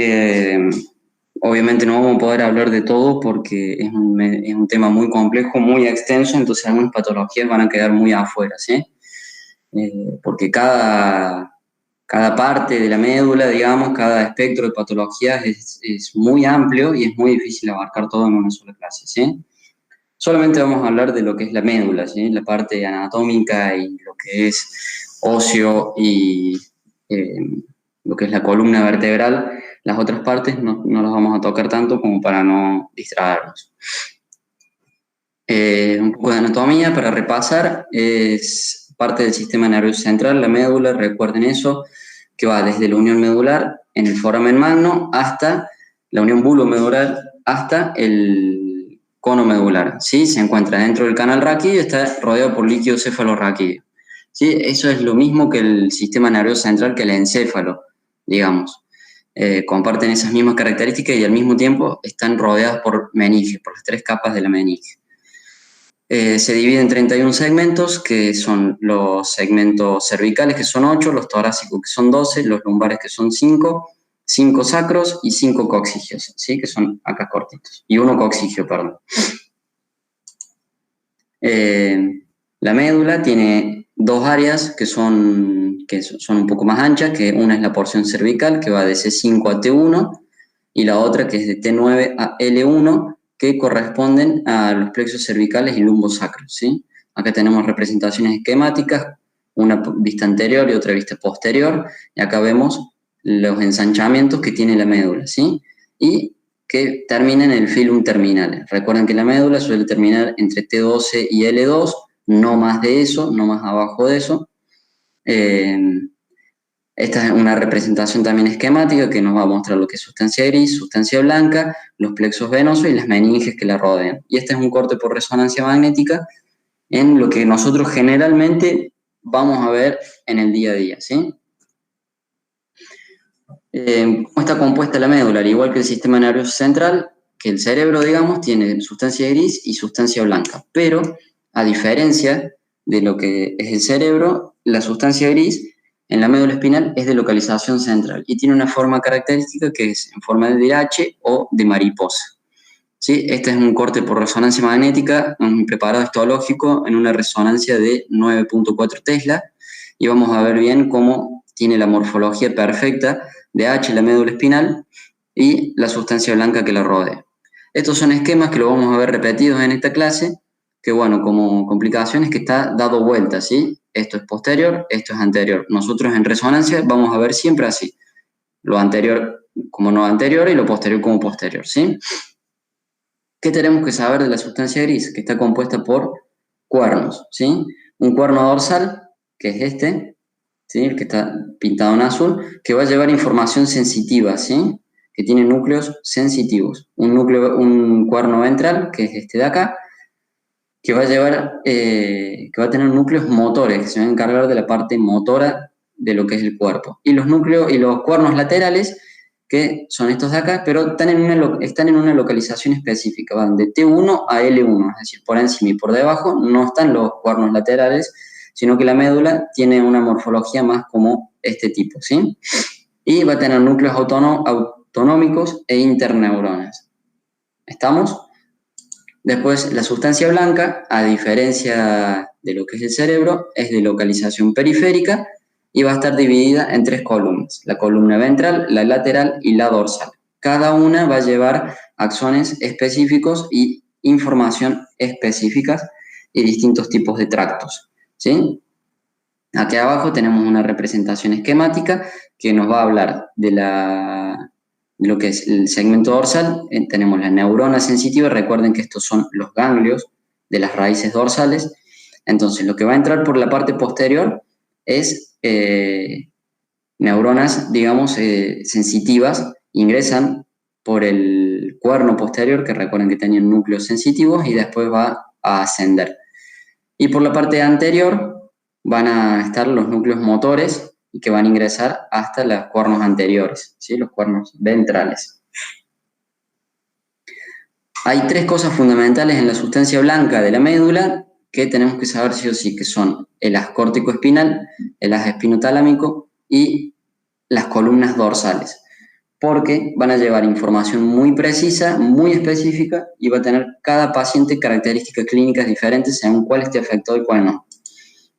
Eh, Obviamente no vamos a poder hablar de todo porque es un tema muy complejo, muy extenso, entonces algunas patologías van a quedar muy afuera, ¿sí? Porque cada parte de la médula, digamos, cada espectro de patologías es muy amplio y es muy difícil abarcar todo en una sola clase, ¿sí? Solamente vamos a hablar de lo que es la médula, ¿sí? La parte anatómica y lo que es óseo y eh, lo que es la columna vertebral. Las otras partes no las vamos a tocar tanto como para no distraernos. Un poco de anatomía para repasar, es parte del sistema nervioso central, la médula, recuerden eso, que va desde la unión medular en el foramen magno hasta la unión bulbomedular hasta el cono medular, ¿sí? Se encuentra dentro del canal raquídeo y está rodeado por líquido cefalorraquídeo, ¿sí? Eso es lo mismo que el sistema nervioso central, que el encéfalo, digamos. Comparten esas mismas características y al mismo tiempo están rodeadas por meninges, por las tres capas de la meninge. Se divide en 31 segmentos, que son los segmentos cervicales, que son 8, los torácicos, que son 12, los lumbares, que son 5, 5 sacros y 5 coxigios, ¿sí? Que son acá cortitos, y 1 coxigio, perdón. La médula tiene dos áreas que son un poco más anchas, que una es la porción cervical, que va de C5 a T1, y la otra que es de T9 a L1, que corresponden a los plexos cervicales y lumbosacros, ¿sí? Acá tenemos representaciones esquemáticas, una vista anterior y otra vista posterior, y acá vemos los ensanchamientos que tiene la médula, ¿sí? Y que termina en el filum terminal. Recuerden que la médula suele terminar entre T12 y L2, no más de eso, no más abajo de eso. Esta es una representación también esquemática que nos va a mostrar lo que es sustancia gris, sustancia blanca, los plexos venosos y las meninges que la rodean. Y este es un corte por resonancia magnética en lo que nosotros generalmente vamos a ver en el día a día, ¿sí? ¿Cómo está compuesta la médula? Al igual que el sistema nervioso central, que el cerebro, digamos, tiene sustancia gris y sustancia blanca, pero a diferencia de lo que es el cerebro, la sustancia gris en la médula espinal es de localización central y tiene una forma característica que es en forma de H o de mariposa. ¿Sí? Este es un corte por resonancia magnética, un preparado histológico en una resonancia de 9.4 Tesla, y vamos a ver bien cómo tiene la morfología perfecta de H, la médula espinal, y la sustancia blanca que la rodea. Estos son esquemas que lo vamos a ver repetidos en esta clase, que bueno, como complicación es que está dado vuelta, ¿sí? Esto es posterior, esto es anterior. Nosotros en resonancia vamos a ver siempre así, lo anterior como no anterior y lo posterior como posterior, ¿sí? ¿Qué tenemos que saber de la sustancia gris? Que está compuesta por cuernos, ¿sí? Un cuerno dorsal, que es este, ¿sí? El que está pintado en azul, que va a llevar información sensitiva, ¿sí? Que tiene núcleos sensitivos. Un cuerno ventral, que es este de acá, que va a llevar, que va a tener núcleos motores, que se van a encargar de la parte motora de lo que es el cuerpo. Y los núcleos y los cuernos laterales, que son estos de acá, pero están en una localización específica, van de T1 a L1, es decir, por encima y por debajo no están los cuernos laterales, sino que la médula tiene una morfología más como este tipo, ¿sí? Y va a tener núcleos autonómicos e interneuronas. ¿Estamos? Después, la sustancia blanca, a diferencia de lo que es el cerebro, es de localización periférica y va a estar dividida en tres columnas, la columna ventral, la lateral y la dorsal. Cada una va a llevar axones específicos y información específicas y distintos tipos de tractos, ¿sí? Aquí abajo tenemos una representación esquemática que nos va a hablar de lo que es el segmento dorsal. Tenemos la neurona sensitiva, recuerden que estos son los ganglios de las raíces dorsales. Entonces, lo que va a entrar por la parte posterior es neuronas, digamos, sensitivas, ingresan por el cuerno posterior, que recuerden que tenían núcleos sensitivos, y después va a ascender. Y por la parte anterior van a estar los núcleos motores y que van a ingresar hasta los cuernos anteriores, ¿sí? Los cuernos ventrales. Hay tres cosas fundamentales en la sustancia blanca de la médula que tenemos que saber sí o sí, que son el haz córtico espinal, el haz espinotalámico y las columnas dorsales. porque van a llevar información muy precisa, muy específica, y va a tener cada paciente características clínicas diferentes según cuál esté afectado y cuál no.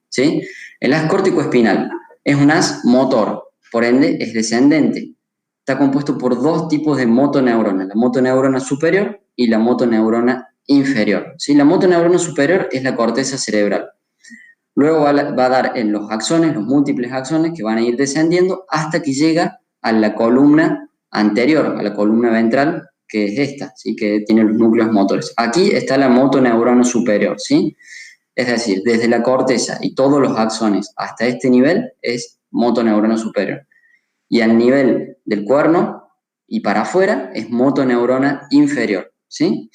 ¿Sí? El haz córtico-espinal es un haz motor, por ende es descendente. Está compuesto por dos tipos de motoneuronas, la motoneurona superior y la motoneurona inferior. ¿Sí? La motoneurona superior es la corteza cerebral. Luego va a dar en los axones, los múltiples axones que van a ir descendiendo hasta que llega a la columna anterior, a la columna ventral, que es esta, ¿sí? Que tiene los núcleos motores. Aquí está la motoneurona superior, ¿sí? Es decir, desde la corteza y todos los axones hasta este nivel es motoneurona superior. Y al nivel del cuerno y para afuera es motoneurona inferior, ¿sí?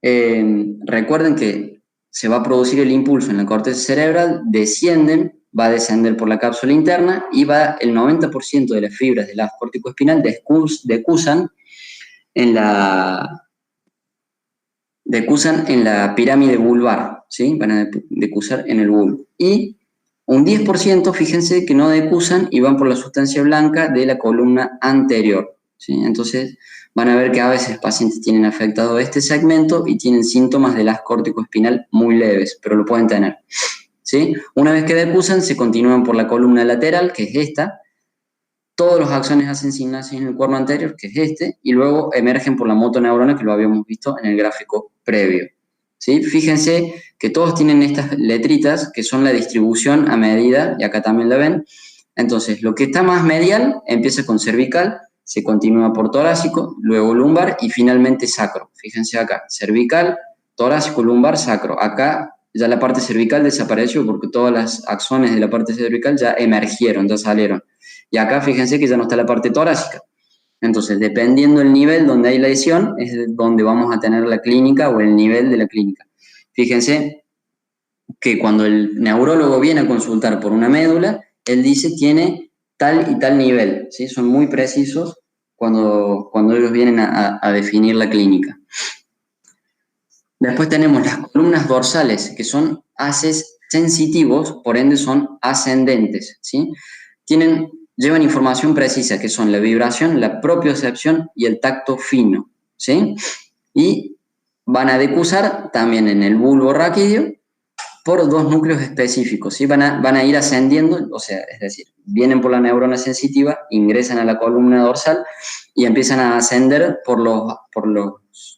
Recuerden que se va a producir el impulso en la corteza cerebral, va a descender por la cápsula interna y el 90% de las fibras del haz córtico-espinal decusan en la pirámide vulvar, ¿sí? Van a decusar en el bulbo. Y un 10%, fíjense que no decusan y van por la sustancia blanca de la columna anterior, ¿sí? Entonces van a ver que a veces pacientes tienen afectado este segmento y tienen síntomas del haz córtico-espinal muy leves, pero lo pueden tener, ¿sí? Una vez que decusan, se continúan por la columna lateral, que es esta. Todos los axones hacen síntesis en el cuerno anterior, que es este, y luego emergen por la motoneurona, que lo habíamos visto en el gráfico previo. ¿Sí? Fíjense que todos tienen estas letritas, que son la distribución a medida, y acá también la ven. Entonces, lo que está más medial empieza con cervical, se continúa por torácico, luego lumbar y finalmente sacro. Fíjense acá, cervical, torácico, lumbar, sacro. Acá ya la parte cervical desapareció porque todas las axones de la parte cervical ya emergieron, ya salieron. Y acá fíjense que ya no está la parte torácica. Entonces, dependiendo del nivel donde hay lesión, es donde vamos a tener la clínica o el nivel de la clínica. Fíjense que cuando el neurólogo viene a consultar por una médula, él dice tiene tal y tal nivel, ¿sí? Son muy precisos cuando ellos vienen a definir la clínica. Después tenemos las columnas dorsales, que son haces sensitivos, por ende son ascendentes, ¿sí? Llevan información precisa, que son la vibración, la propiocepción y el tacto fino, ¿sí? Y van a decusar también en el bulbo raquídeo por dos núcleos específicos, ¿sí? Van a ir ascendiendo, o sea, es decir, vienen por la neurona sensitiva, ingresan a la columna dorsal y empiezan a ascender por los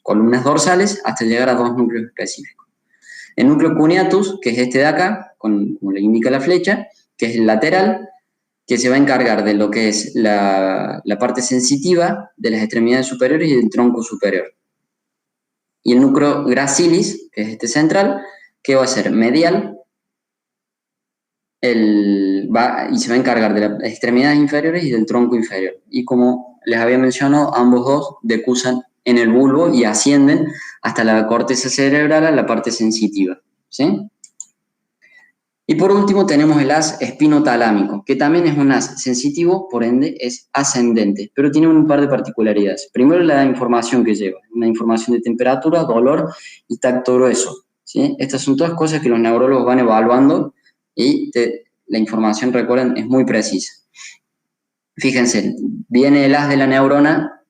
columnas dorsales hasta llegar a dos núcleos específicos. El núcleo cuneatus, que es este de acá, como le indica la flecha, que es el lateral, que se va a encargar de lo que es la parte sensitiva de las extremidades superiores y del tronco superior. Y el núcleo gracilis, que es este central, que va a ser medial, y se va a encargar de las extremidades inferiores y del tronco inferior. Y como les había mencionado, ambos dos decusan en el bulbo y ascienden hasta la corteza cerebral a la parte sensitiva, ¿sí? Y por último tenemos el haz espinotalámico, que también es un haz sensitivo, por ende es ascendente, pero tiene un par de particularidades. Primero, la información que lleva, una información de temperatura, dolor y tacto grueso, ¿sí? Estas son todas cosas que los neurólogos van evaluando y la información, recuerden, es muy precisa. Fíjense, viene el haz de la neurona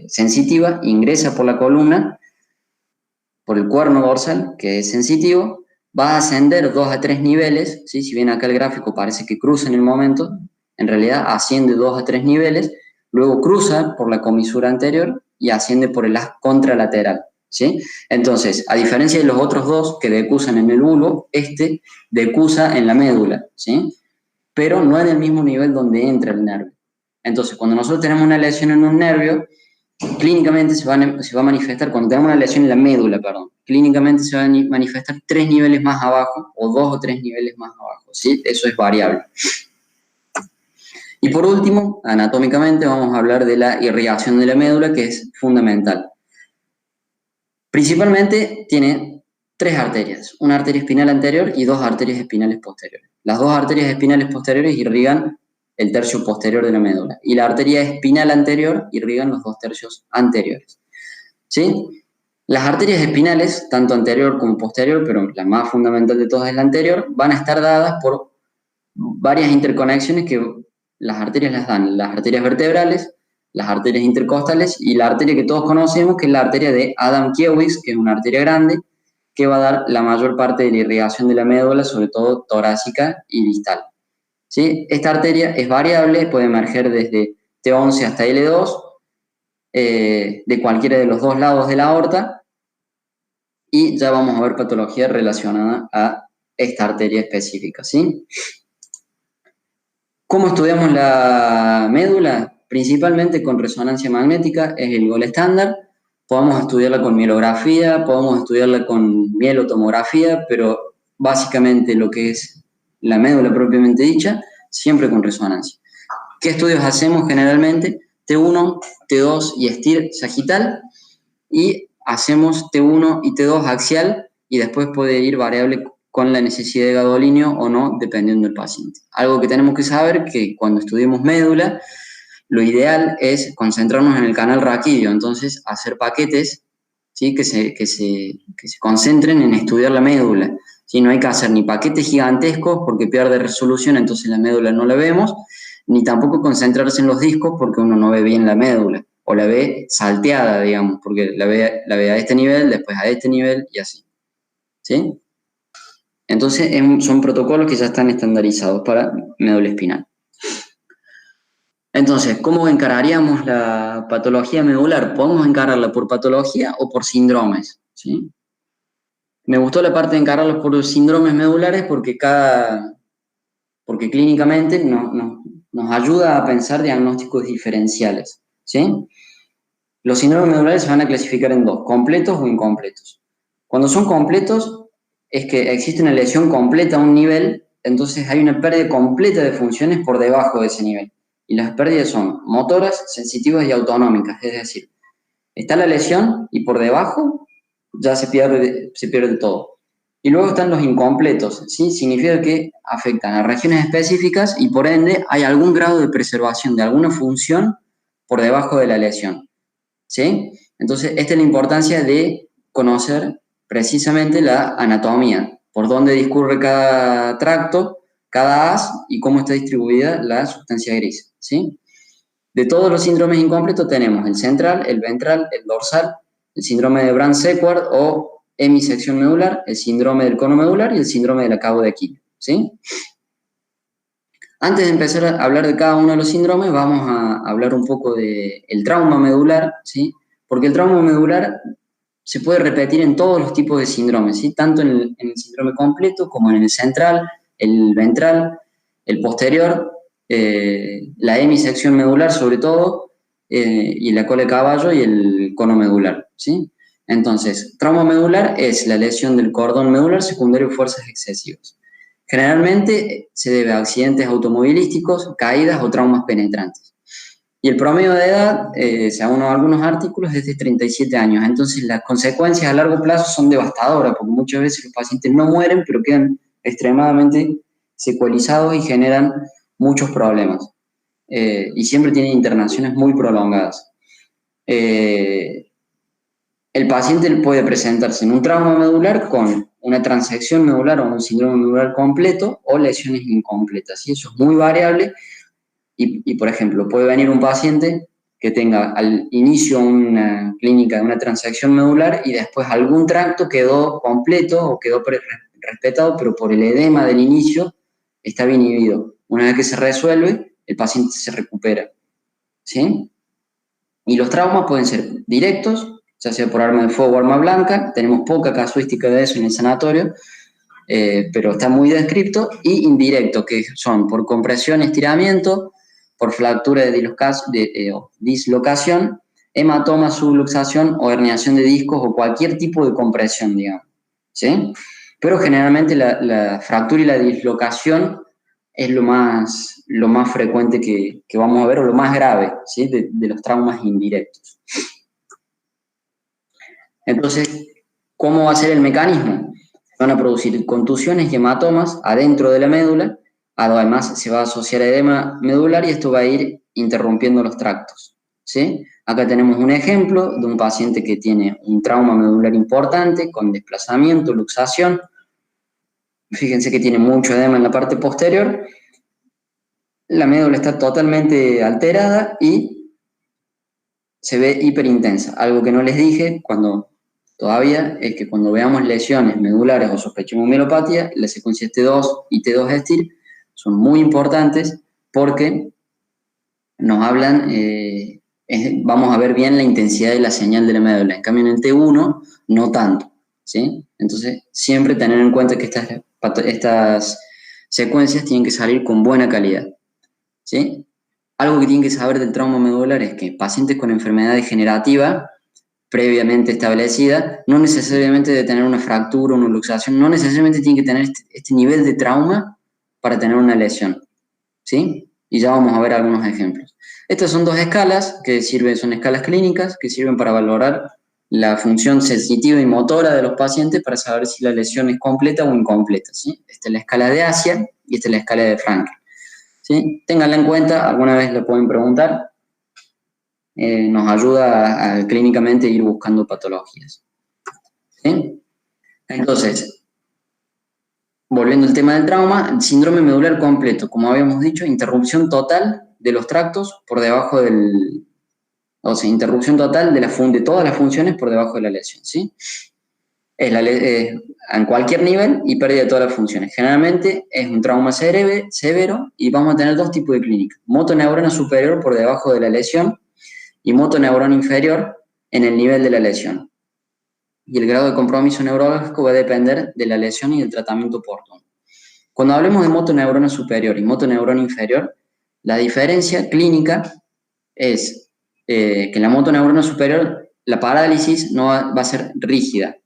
sensitiva, ingresa por la columna, por el cuerno dorsal, que es sensitivo, va a ascender 2 a 3 niveles, ¿sí? Si bien acá el gráfico parece que cruza en el momento, en realidad asciende 2 a 3 niveles, luego cruza por la comisura anterior y asciende por el haz contralateral, ¿sí? Entonces, a diferencia de los otros dos que decusan en el bulbo, este decusa en la médula, ¿sí? Pero no en el mismo nivel donde entra el nervio. Entonces, cuando nosotros tenemos una lesión en un nervio, clínicamente se va a manifestar, cuando tenemos una lesión en la médula, perdón, clínicamente se va a manifestar 3 niveles más abajo o 2 o 3 niveles más abajo, ¿sí? Eso es variable. Y por último, anatómicamente vamos a hablar de la irrigación de la médula, que es fundamental. Principalmente tiene 3 arterias, una arteria espinal anterior y 2 arterias espinales posteriores. Las 2 arterias espinales posteriores irrigan el tercio posterior de la médula y la arteria espinal anterior irrigan los 2 tercios anteriores, ¿sí? Las arterias espinales, tanto anterior como posterior, pero la más fundamental de todas es la anterior, van a estar dadas por varias interconexiones que las arterias las dan las arterias vertebrales, las arterias intercostales y la arteria que todos conocemos, que es la arteria de Adam-Kiewicz, que es una arteria grande, que va a dar la mayor parte de la irrigación de la médula, sobre todo torácica y distal. ¿Sí? Esta arteria es variable, puede emerger desde T11 hasta L2, de cualquiera de los dos lados de la aorta, y ya vamos a ver patología relacionada a esta arteria específica, ¿sí? ¿Cómo estudiamos la médula? Principalmente con resonancia magnética, es el gol estándar. Podemos estudiarla con mielografía, podemos estudiarla con mielotomografía, pero básicamente lo que es la médula propiamente dicha, siempre con resonancia. ¿Qué estudios hacemos generalmente? T1, T2 y STIR sagital, y hacemos T1 y T2 axial, y después puede ir variable con la necesidad de gadolinio o no, dependiendo del paciente. Algo que tenemos que saber que cuando estudiemos médula, lo ideal es concentrarnos en el canal raquídeo, entonces hacer paquetes, ¿sí? que se concentren en estudiar la médula. ¿Sí? No hay que hacer ni paquetes gigantescos porque pierde resolución, entonces la médula no la vemos, ni tampoco concentrarse en los discos porque uno no ve bien la médula, o la ve salteada, digamos, porque la ve a este nivel, después a este nivel y así. ¿Sí? Entonces son protocolos que ya están estandarizados para médula espinal. Entonces, ¿cómo encararíamos la patología medular? Podemos encararla por patología o por síndromes, ¿sí? Me gustó la parte de encararlos por síndromes medulares porque clínicamente nos ayuda a pensar diagnósticos diferenciales, ¿sí? Los síndromes medulares se van a clasificar en dos, completos o incompletos. Cuando son completos, es que existe una lesión completa a un nivel, entonces hay una pérdida completa de funciones por debajo de ese nivel. Y las pérdidas son motoras, sensitivas y autonómicas, es decir, está la lesión y por debajo ya se pierde todo. Y luego están los incompletos, ¿sí? Significa que afectan a regiones específicas y por ende hay algún grado de preservación de alguna función por debajo de la lesión, ¿sí? Entonces, esta es la importancia de conocer precisamente la anatomía, por dónde discurre cada tracto, cada haz y cómo está distribuida la sustancia gris, ¿sí? De todos los síndromes incompletos tenemos el central, el ventral, el dorsal, el síndrome de Brown-Séquard o hemisección medular, el síndrome del cono medular y el síndrome del acabo de Achilles, ¿sí? Antes de empezar a hablar de cada uno de los síndromes, vamos a hablar un poco del trauma medular, ¿sí? Porque el trauma medular se puede repetir en todos los tipos de síndromes, ¿sí? Tanto en el síndrome completo como en el central, el ventral, el posterior, la hemisección medular sobre todo, y la cola de caballo y el cono medular, ¿sí? Entonces, trauma medular es la lesión del cordón medular secundario de fuerzas excesivas. Generalmente se debe a accidentes automovilísticos, caídas o traumas penetrantes. Y el promedio de edad, según algunos artículos, es de 37 años. Entonces, las consecuencias a largo plazo son devastadoras, porque muchas veces los pacientes no mueren, pero quedan extremadamente secuelizados y generan muchos problemas. Y siempre tienen internaciones muy prolongadas. El paciente puede presentarse en un trauma medular con una transección medular o un síndrome medular completo o lesiones incompletas. Y eso es muy variable. Y, por ejemplo, puede venir un paciente que tenga al inicio una clínica de una transección medular y después algún tracto quedó completo o quedó respetado, pero por el edema del inicio está bien inhibido. Una vez que se resuelve, el paciente se recupera, ¿sí? Y los traumas pueden ser directos, ya sea por arma de fuego o arma blanca. Tenemos poca casuística de eso en el sanatorio, pero está muy descrito, y indirectos, que son por compresión, estiramiento, por fractura de dislocación, hematoma, subluxación o herniación de discos o cualquier tipo de compresión, digamos, ¿sí? Pero generalmente la fractura y la dislocación es lo más frecuente que vamos a ver, o lo más grave, ¿sí? de los traumas indirectos. Entonces, ¿cómo va a ser el mecanismo? Van a producir contusiones y hematomas adentro de la médula, además se va a asociar edema medular y esto va a ir interrumpiendo los tractos, ¿sí? Acá tenemos un ejemplo de un paciente que tiene un trauma medular importante con desplazamiento, luxación. Fíjense que tiene mucho edema en la parte posterior la médula está totalmente alterada y se ve hiperintensa. Algo que no les dije todavía es que cuando veamos lesiones medulares o sospechemos mielopatía, las secuencias T2 y T2-STIR son muy importantes porque nos hablan, vamos a ver bien la intensidad de la señal de la médula. En cambio, en el T1, no tanto, ¿sí? Entonces, siempre tener en cuenta que estas secuencias tienen que salir con buena calidad, ¿sí? Algo que tienen que saber del trauma medular es que pacientes con enfermedad degenerativa previamente establecida, no necesariamente de tener una fractura, una luxación, no necesariamente tienen que tener este nivel de trauma para tener una lesión, ¿sí? Y ya vamos a ver algunos ejemplos. Estas son dos escalas que son escalas clínicas que sirven para valorar la función sensitiva y motora de los pacientes para saber si la lesión es completa o incompleta, ¿sí? Esta es la escala de Asia y esta es la escala de Frankel, ¿sí? Ténganla en cuenta, alguna vez le pueden preguntar. Nos ayuda a clínicamente ir buscando patologías, ¿sí? Entonces, volviendo al tema del trauma, el síndrome medular completo, como habíamos dicho, interrupción total de los tractos por debajo o sea, interrupción total de todas las funciones por debajo de la lesión, ¿sí? En cualquier nivel y pérdida de todas las funciones. Generalmente es un trauma severo y vamos a tener dos tipos de clínica. Motoneurona superior por debajo de la lesión y motoneurona inferior en el nivel de la lesión. Y el grado de compromiso neurológico va a depender de la lesión y del tratamiento oportuno. Cuando hablemos de motoneurona superior y motoneurona inferior, la diferencia clínica es que en la motoneurona superior la parálisis no va a ser rígida.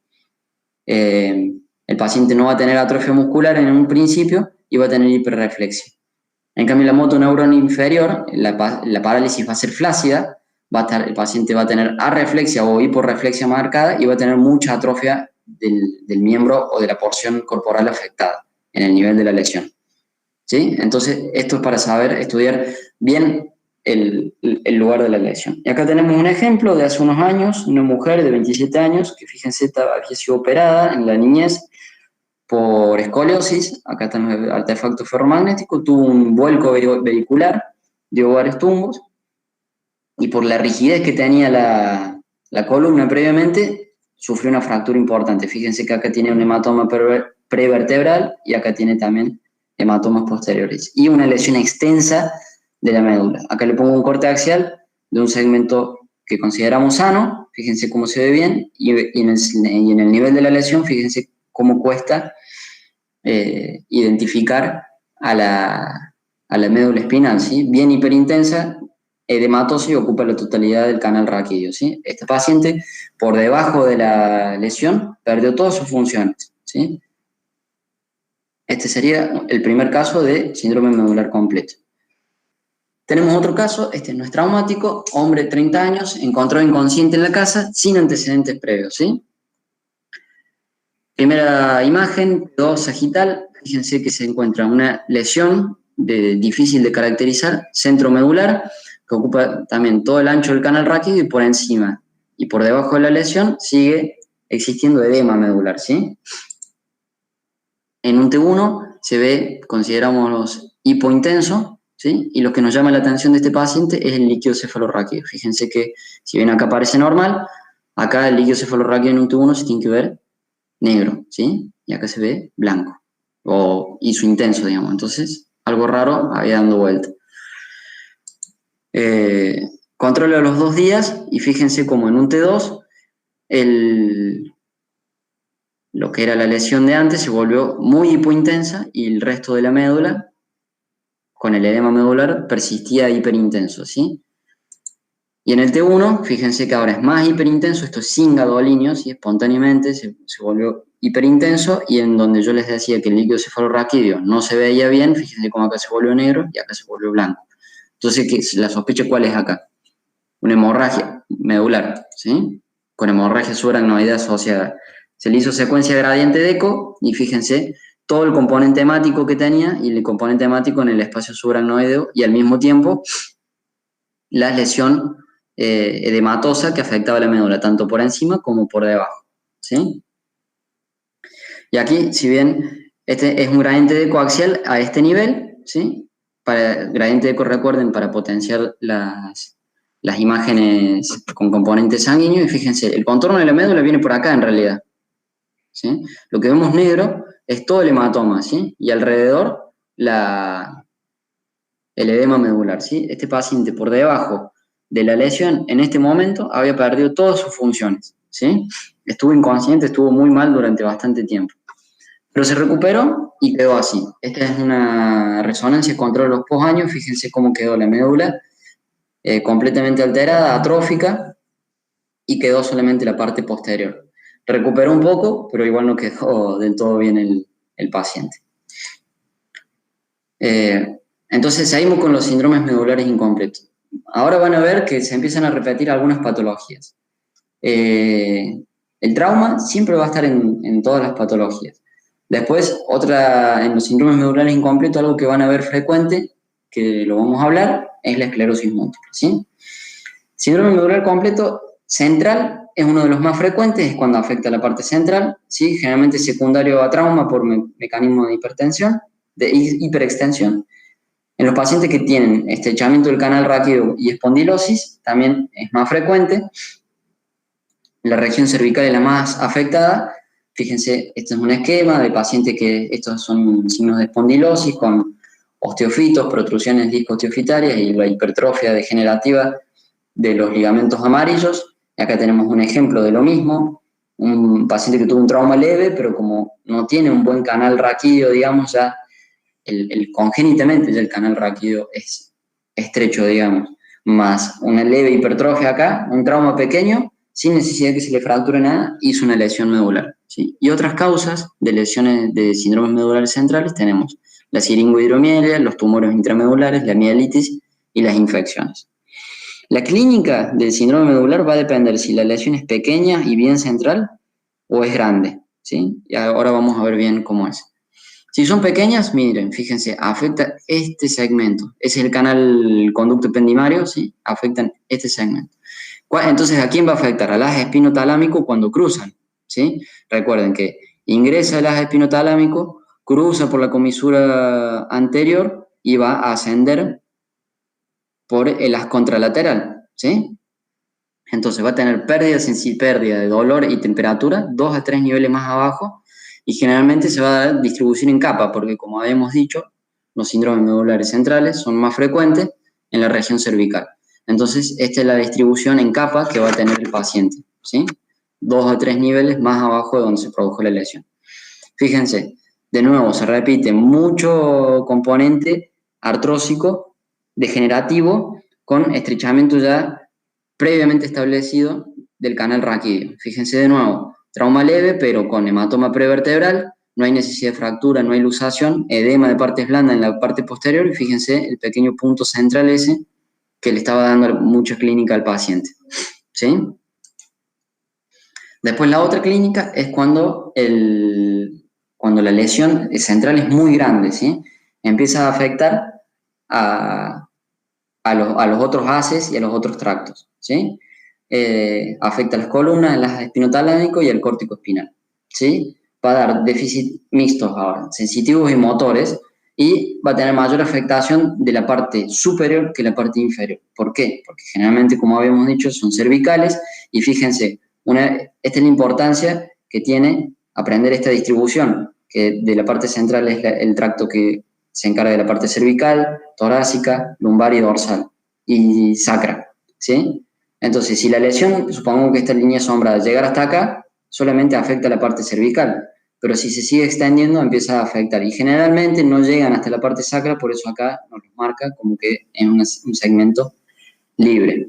El paciente no va a tener atrofia muscular en un principio y va a tener hiperreflexia. En cambio, la motoneurona inferior, la parálisis va a ser flácida, el paciente va a tener arreflexia o hiporreflexia marcada y va a tener mucha atrofia del miembro o de la porción corporal afectada en el nivel de la lesión, ¿sí? Entonces, esto es para estudiar bien el lugar de la lesión. Y acá tenemos un ejemplo de hace unos años, una mujer de 27 años que, fíjense, había sido operada en la niñez por escoliosis, acá están los artefactos ferromagnéticos, tuvo un vuelco vehicular, dio varios tumbos, y por la rigidez que tenía la columna previamente, sufrió una fractura importante. Fíjense que acá tiene un hematoma prevertebral y acá tiene también hematomas posteriores. Y una lesión extensa de la médula. Acá le pongo un corte axial de un segmento que consideramos sano, fíjense cómo se ve bien, y en el nivel de la lesión, fíjense cómo cuesta identificar a la médula espinal, ¿sí? Bien hiperintensa, edematosa y ocupa la totalidad del canal raquídeo, ¿sí? Este paciente, por debajo de la lesión, perdió todas sus funciones, ¿sí? Este sería el primer caso de síndrome medular completo. Tenemos otro caso, este no es traumático, hombre de 30 años, encontrado inconsciente en la casa sin antecedentes previos, ¿sí? Primera imagen, T2 sagital, fíjense que se encuentra una lesión difícil de caracterizar, centromedular, que ocupa también todo el ancho del canal raquídeo y por encima y por debajo de la lesión sigue existiendo edema medular, ¿sí? En un T1 se ve, consideramos hipointenso, ¿sí? Y lo que nos llama la atención de este paciente es el líquido cefalorraquídeo. Fíjense que si bien acá parece normal, acá el líquido cefalorraquídeo en un T1 se tiene que ver negro, ¿sí? Y acá se ve blanco, hizo intenso, digamos. Entonces, algo raro había dando vuelta. Controlo a los 2 días y fíjense como en un T2 lo que era la lesión de antes se volvió muy hipointensa y el resto de la médula, con el edema medular, persistía hiperintenso, ¿sí? Y en el T1, fíjense que ahora es más hiperintenso, esto es sin gadolinios y espontáneamente se volvió hiperintenso, y en donde yo les decía que el líquido cefalorraquídeo no se veía bien, fíjense cómo acá se volvió negro y acá se volvió blanco. Entonces, la sospecha, ¿cuál es acá? Una hemorragia medular, ¿sí? Con hemorragia subaracnoidea asociada. Se le hizo secuencia gradiente de eco y fíjense todo el componente hemático que tenía y el componente hemático en el espacio subaracnoideo y al mismo tiempo la lesión edematosa que afectaba la médula, tanto por encima como por debajo, ¿sí? Y aquí, si bien este es un gradiente de coaxial a este nivel, ¿sí? para gradiente de eco, recuerden, para potenciar las imágenes con componentes sanguíneos, y fíjense, el contorno de la médula viene por acá en realidad, ¿sí? Lo que vemos negro es todo el hematoma, ¿sí? Y alrededor el edema medular, ¿sí? Este paciente por debajo de la lesión en este momento había perdido todas sus funciones, ¿sí? Estuvo inconsciente, estuvo muy mal durante bastante tiempo. Pero se recuperó y quedó así. Esta es una resonancia contra los posaños. Fíjense cómo quedó la médula, completamente alterada, atrófica, y quedó solamente la parte posterior. Recuperó un poco, pero igual no quedó del todo bien el paciente. Entonces seguimos con los síndromes medulares incompletos. Ahora van a ver que se empiezan a repetir algunas patologías. El trauma siempre va a estar en todas las patologías. Después, en los síndromes medulares incompletos, algo que van a ver frecuente, que lo vamos a hablar, es la esclerosis múltiple, ¿sí? Síndrome medular completo central es uno de los más frecuentes, es cuando afecta a la parte central, ¿sí? Generalmente secundario a trauma por mecanismo de hipertensión, de hiperextensión. En los pacientes que tienen estrechamiento del canal raquídeo y espondilosis, también es más frecuente. La región cervical es la más afectada. Fíjense, este es un esquema de pacientes que estos son signos de espondilosis con osteofitos, protrusiones disco-osteofitarias y la hipertrofia degenerativa de los ligamentos amarillos. Y acá tenemos un ejemplo de lo mismo, un paciente que tuvo un trauma leve, pero como no tiene un buen canal raquídeo, digamos, ya congénitamente ya el canal raquídeo es estrecho, digamos, más una leve hipertrofia acá, un trauma pequeño, sin necesidad de que se le fracture nada, hizo una lesión medular, ¿sí? Y otras causas de lesiones de síndromes medulares centrales tenemos la siringohidromiela, los tumores intramedulares, la mielitis y las infecciones. La clínica del síndrome medular va a depender si la lesión es pequeña y bien central o es grande, ¿sí? Y ahora vamos a ver bien cómo es. Si son pequeñas, miren, fíjense, afecta este segmento. Ese es el canal conducto ependimario, ¿sí? Afectan este segmento. Entonces, ¿a quién va a afectar? Al eje espinotalámico cuando cruzan, ¿sí? Recuerden que ingresa el eje espinotalámico, cruza por la comisura anterior y va a ascender por el haz contralateral, ¿sí? Entonces va a tener pérdida de dolor y temperatura, 2 a 3 niveles más abajo, y generalmente se va a dar distribución en capa, porque como habíamos dicho, los síndromes medulares centrales son más frecuentes en la región cervical. Entonces, esta es la distribución en capa que va a tener el paciente, ¿sí? 2 a 3 niveles más abajo de donde se produjo la lesión. Fíjense, de nuevo, se repite mucho componente artrósico degenerativo con estrechamiento ya previamente establecido del canal raquídeo. Fíjense de nuevo, trauma leve, pero con hematoma prevertebral, no hay necesidad de fractura, no hay luxación, edema de partes blandas en la parte posterior, y fíjense el pequeño punto central ese que le estaba dando mucha clínica al paciente, ¿sí? Después la otra clínica es cuando la lesión central es muy grande, ¿sí? Empieza a afectar a los otros haces y a los otros tractos, ¿sí? Afecta a las columnas, el eje espinotalámico y el córtico espinal, ¿sí? Va a dar déficit mixtos ahora, sensitivos y motores, y va a tener mayor afectación de la parte superior que la parte inferior. ¿Por qué? Porque generalmente, como habíamos dicho, son cervicales, y fíjense, esta es la importancia que tiene aprender esta distribución, que de la parte central es el tracto que se encarga de la parte cervical, torácica, lumbar y dorsal, y sacra, ¿sí? Entonces, si la lesión, supongamos que esta línea sombra llegara hasta acá, solamente afecta la parte cervical, pero si se sigue extendiendo empieza a afectar, y generalmente no llegan hasta la parte sacra, por eso acá nos lo marca como que es un segmento libre.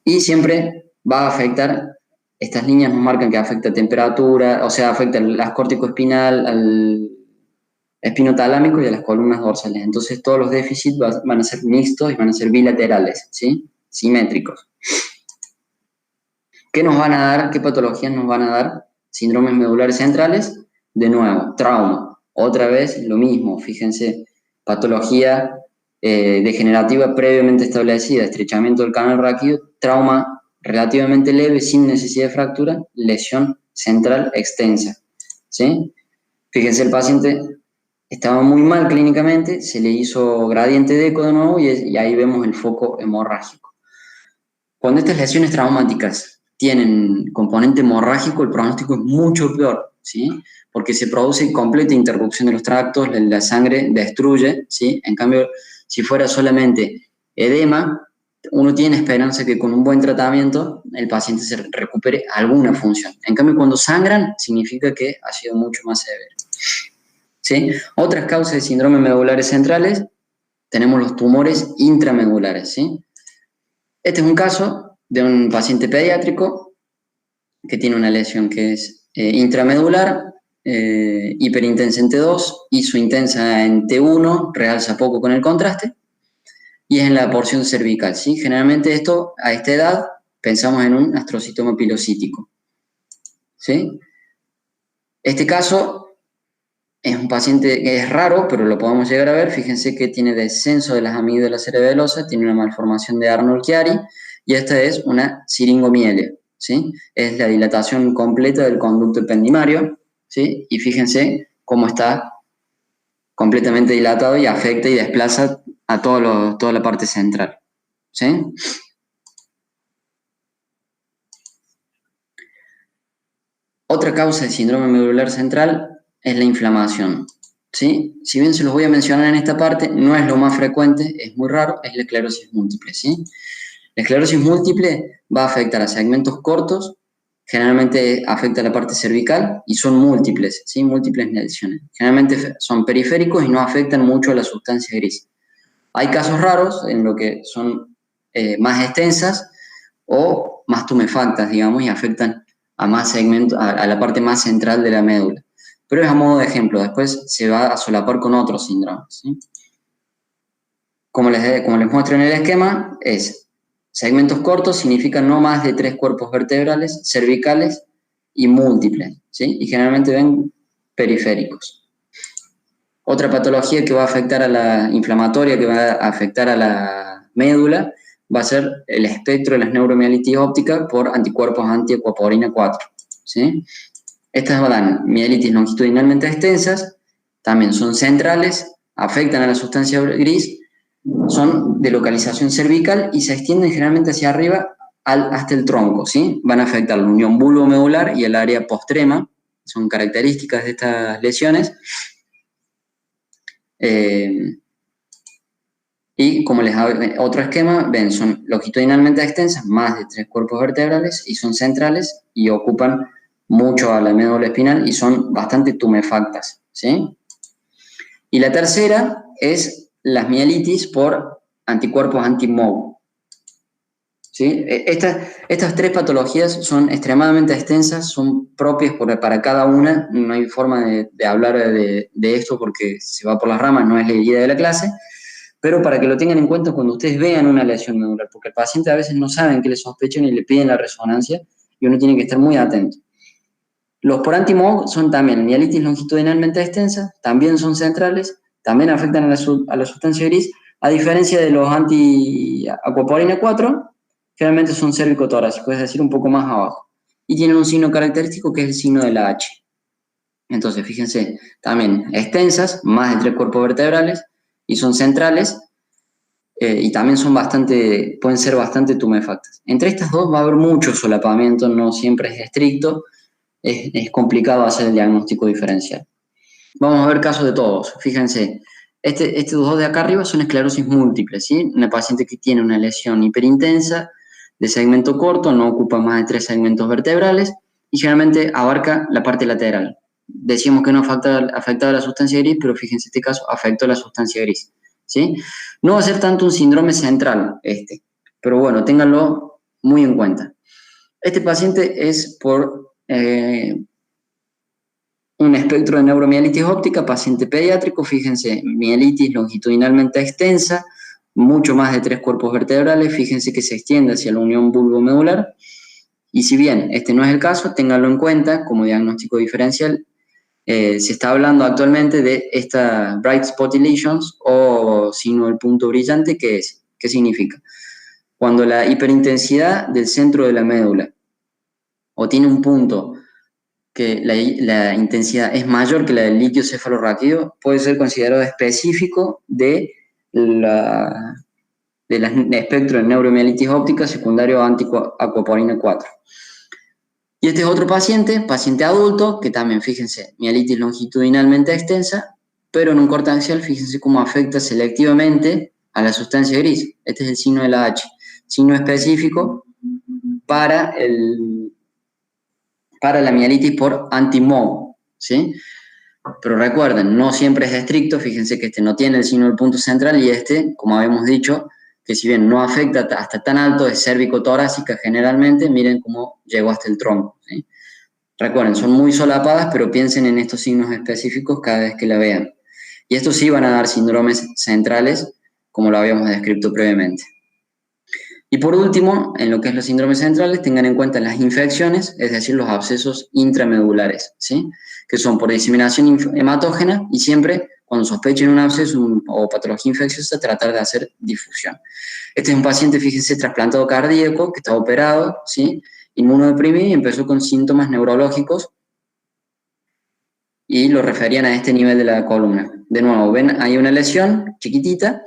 Y siempre va a afectar, estas líneas nos marcan que afecta temperatura, o sea, afecta al córtico espinal, al espinotalámico y a las columnas dorsales. Entonces todos los déficits van a ser mixtos y van a ser bilaterales, ¿sí? Simétricos. ¿Qué nos van a dar? ¿Qué patologías nos van a dar? Síndromes medulares centrales, de nuevo, trauma. Otra vez lo mismo, fíjense, patología degenerativa previamente establecida, estrechamiento del canal raquídeo, trauma relativamente leve, sin necesidad de fractura, lesión central extensa, ¿sí? Fíjense el paciente estaba muy mal clínicamente, se le hizo gradiente de eco de nuevo y ahí vemos el foco hemorrágico. Cuando estas lesiones traumáticas tienen componente hemorrágico, el pronóstico es mucho peor, ¿sí? Porque se produce completa interrupción de los tractos, la sangre destruye, ¿sí? En cambio, si fuera solamente edema, uno tiene esperanza que con un buen tratamiento el paciente se recupere alguna función. En cambio, cuando sangran, significa que ha sido mucho más severo, ¿sí? Otras causas de síndrome medulares centrales, tenemos los tumores intramedulares, ¿sí? Este es un caso de un paciente pediátrico que tiene una lesión que es intramedular, hiperintensa en T2, isointensa en T1, realza poco con el contraste, y es en la porción cervical, ¿sí? Generalmente esto, a esta edad, pensamos en un astrocitoma pilocítico, ¿sí? Este caso es un paciente que es raro, pero lo podemos llegar a ver. Fíjense que tiene descenso de las amígdalas cerebelosas, tiene una malformación de Arnold-Chiari, y esta es una siringomielia, ¿sí? Es la dilatación completa del conducto ependimario, ¿sí? Y fíjense cómo está completamente dilatado y afecta y desplaza a toda la parte central, ¿sí? Otra causa de síndrome medular central es la inflamación, ¿sí? Si bien se los voy a mencionar en esta parte, no es lo más frecuente, es muy raro, es la esclerosis múltiple, ¿sí? La esclerosis múltiple va a afectar a segmentos cortos, generalmente afecta a la parte cervical y son múltiples, ¿sí? Múltiples lesiones. Generalmente son periféricos y no afectan mucho a la sustancia gris. Hay casos raros en lo que son más extensas o más tumefactas, digamos, y afectan a más segmentos, a la parte más central de la médula. Pero es a modo de ejemplo, después se va a solapar con otros síndromes, ¿sí? Como les muestro en el esquema, es segmentos cortos significan no más de 3 cuerpos vertebrales, cervicales y múltiples, ¿sí? Y generalmente ven periféricos. Otra patología que va a afectar a la inflamatoria, que va a afectar a la médula, va a ser el espectro de las neuromielitis ópticas por anticuerpos anti-aquaporina 4, ¿sí? Estas dan mielitis longitudinalmente extensas, también son centrales, afectan a la sustancia gris, son de localización cervical y se extienden generalmente hacia arriba hasta el tronco, ¿sí? Van a afectar la unión bulbomedular y el área postrema, son características de estas lesiones. Y como otro esquema, ven, son longitudinalmente extensas, más de 3 cuerpos vertebrales, y son centrales y ocupan mucho a la médula espinal y son bastante tumefactas, ¿sí? Y la tercera es las mielitis por anticuerpos anti-MOG, ¿sí? Estas 3 patologías son extremadamente extensas, son propias para cada una, no hay forma de hablar de esto porque se va por las ramas, no es la idea de la clase, pero para que lo tengan en cuenta cuando ustedes vean una lesión medular, porque el paciente a veces no saben qué le sospechan y le piden la resonancia y uno tiene que estar muy atento. Los por anti-MOG son también mielitis longitudinalmente extensas, también son centrales, también afectan a la sustancia gris, a diferencia de los anti-aquaporina 4, generalmente son cérvico-torácicos, es decir, un poco más abajo. Y tienen un signo característico que es el signo de la H. Entonces, fíjense, también extensas, más de 3 cuerpos vertebrales, y son centrales, y también pueden ser bastante tumefactas. Entre estas dos va a haber mucho solapamiento, no siempre es estricto, es complicado hacer el diagnóstico diferencial. Vamos a ver casos de todos. Fíjense, estos dos de acá arriba son esclerosis múltiple, ¿sí? Una paciente que tiene una lesión hiperintensa de segmento corto, no ocupa más de 3 segmentos vertebrales y generalmente abarca la parte lateral. Decíamos que no afectaba la sustancia gris, pero fíjense, este caso afectó la sustancia gris, ¿sí? No va a ser tanto un síndrome central pero bueno, ténganlo muy en cuenta. Este paciente es por un espectro de neuromielitis óptica, paciente pediátrico, fíjense, mielitis longitudinalmente extensa, mucho más de 3 cuerpos vertebrales, fíjense que se extiende hacia la unión bulbomedular, y si bien este no es el caso, ténganlo en cuenta como diagnóstico diferencial. Se está hablando actualmente de esta bright spot lesions o signo del punto brillante, ¿qué significa? Cuando la hiperintensidad del centro de la médula o tiene un punto que la intensidad es mayor que la del litio cefalorraquídeo, puede ser considerado específico del espectro de neuromielitis óptica secundario a antiacuaporina 4. Y este es otro paciente adulto, que también, fíjense, mielitis longitudinalmente extensa, pero en un corte axial, fíjense cómo afecta selectivamente a la sustancia gris. Este es el signo de la H, signo específico para la mielitis por anti-MOB, ¿sí? Pero recuerden, no siempre es estricto, fíjense que este no tiene el signo del punto central y este, como habíamos dicho, que si bien no afecta hasta tan alto, es cérvico-torácica generalmente, miren cómo llegó hasta el tronco, ¿sí? Recuerden, son muy solapadas, pero piensen en estos signos específicos cada vez que la vean. Y estos sí van a dar síndromes centrales, como lo habíamos descrito previamente. Y por último, en lo que es los síndromes centrales, tengan en cuenta las infecciones, es decir, los abscesos intramedulares, ¿sí? Que son por diseminación hematógena y siempre, cuando sospechen un absceso o patología infecciosa, tratar de hacer difusión. Este es un paciente, fíjense, trasplantado cardíaco, que está operado, ¿sí? Inmunodeprimido y empezó con síntomas neurológicos y lo referían a este nivel de la columna. De nuevo, ven, hay una lesión chiquitita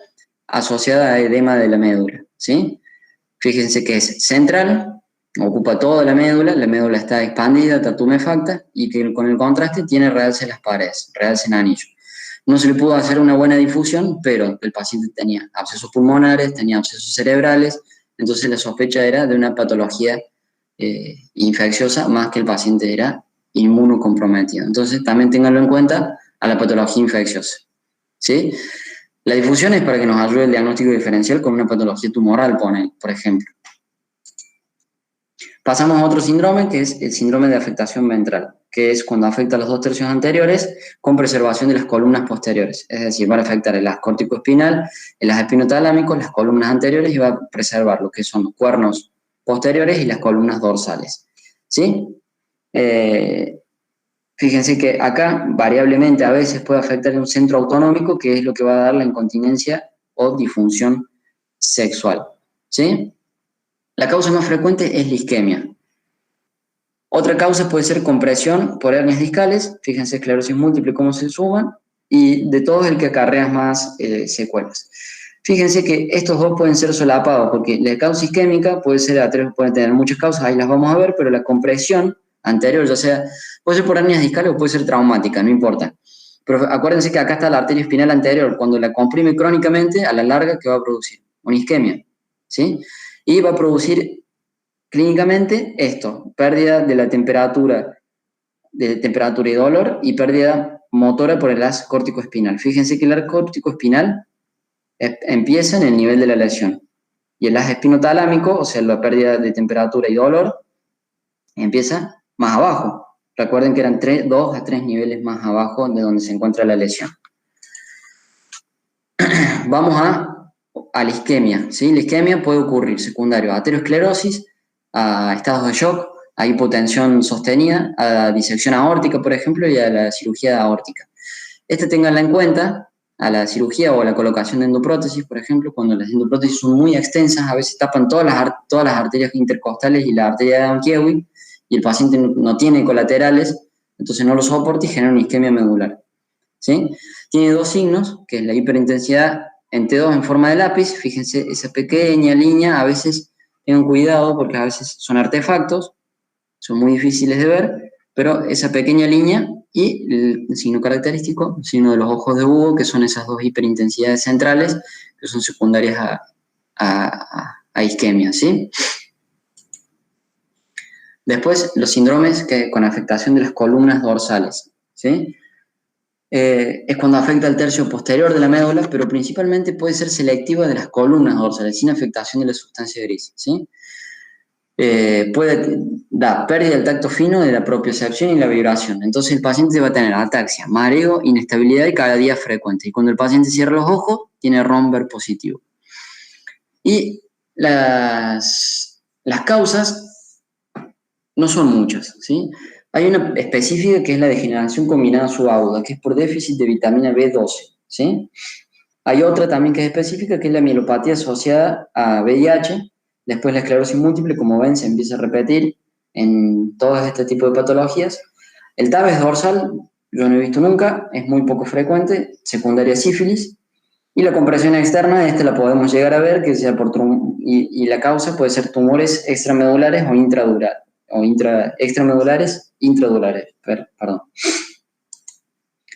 asociada a edema de la médula, ¿sí? Fíjense que es central, ocupa toda la médula está expandida, está tumefacta y que con el contraste tiene realce en las paredes, realce en anillo. No se le pudo hacer una buena difusión, pero el paciente tenía abscesos pulmonares, tenía abscesos cerebrales, entonces la sospecha era de una patología infecciosa más que el paciente era inmunocomprometido. Entonces también ténganlo en cuenta a la patología infecciosa, ¿sí? La difusión es para que nos ayude el diagnóstico diferencial con una patología tumoral, por ejemplo. Pasamos a otro síndrome, que es el síndrome de afectación ventral, que es cuando afecta a los 2/3 anteriores con preservación de las columnas posteriores. Es decir, va a afectar el haz corticoespinal, el haz espinotalámico, las columnas anteriores y va a preservar lo que son los cuernos posteriores y las columnas dorsales, ¿sí? Fíjense que acá variablemente a veces puede afectar un centro autonómico, que es lo que va a dar la incontinencia o disfunción sexual, ¿sí? La causa más frecuente es la isquemia. Otra causa puede ser compresión por hernias discales, fíjense esclerosis múltiple cómo se suman, y de todos el que acarrea más secuelas. Fíjense que estos dos pueden ser solapados, porque la causa isquémica puede tener muchas causas, ahí las vamos a ver, pero la compresión anterior, ya sea, puede ser por hernias discales o puede ser traumática, no importa. Pero acuérdense que acá está la arteria espinal anterior, cuando la comprime crónicamente, a la larga, ¿qué va a producir? Una isquemia, ¿sí? Y va a producir clínicamente esto, pérdida de la temperatura y dolor y pérdida motora por el haz córtico-espinal. Fíjense que el haz córtico-espinal empieza en el nivel de la lesión y el haz espinotalámico, o sea, la pérdida de temperatura y dolor, empieza más abajo. Recuerden que eran 2 a 3 niveles más abajo de donde se encuentra la lesión. Vamos a la isquemia, ¿sí? La isquemia puede ocurrir secundario a aterosclerosis, a estados de shock, a hipotensión sostenida, a disección aórtica, por ejemplo, y a la cirugía aórtica. Ténganla en cuenta, a la cirugía o a la colocación de endoprótesis, por ejemplo, cuando las endoprótesis son muy extensas, a veces tapan todas las arterias intercostales y la arteria de Downkiewicz, y el paciente no tiene colaterales, entonces no lo soporta y genera una isquemia medular, ¿sí? Tiene dos signos, que es la hiperintensidad en T2 en forma de lápiz. Fíjense, esa pequeña línea, a veces tengan cuidado porque a veces son artefactos, son muy difíciles de ver, pero esa pequeña línea y el signo característico, el signo de los ojos de búho, que son esas dos hiperintensidades centrales, que son secundarias a isquemia, ¿sí? Después, los síndromes con afectación de las columnas dorsales, ¿sí? Es cuando afecta el tercio posterior de la médula, pero principalmente puede ser selectiva de las columnas dorsales, sin afectación de la sustancia gris, ¿sí? Puede dar pérdida del tacto fino de la propiocepción y la vibración. Entonces el paciente va a tener ataxia, mareo, inestabilidad y cada día frecuente. Y cuando el paciente cierra los ojos, tiene romper positivo. Y las causas no son muchas, ¿sí? Hay una específica que es la degeneración combinada subaguda, que es por déficit de vitamina B12, ¿sí? Hay otra también que es específica, que es la mielopatía asociada a VIH. Después la esclerosis múltiple, como ven, se empieza a repetir en todos este tipo de patologías. El tabes dorsal, yo no he visto nunca, es muy poco frecuente, secundaria sífilis. Y la compresión externa, la podemos llegar a ver, que sea y la causa puede ser tumores extramedulares o extramedulares, intradurales, perdón.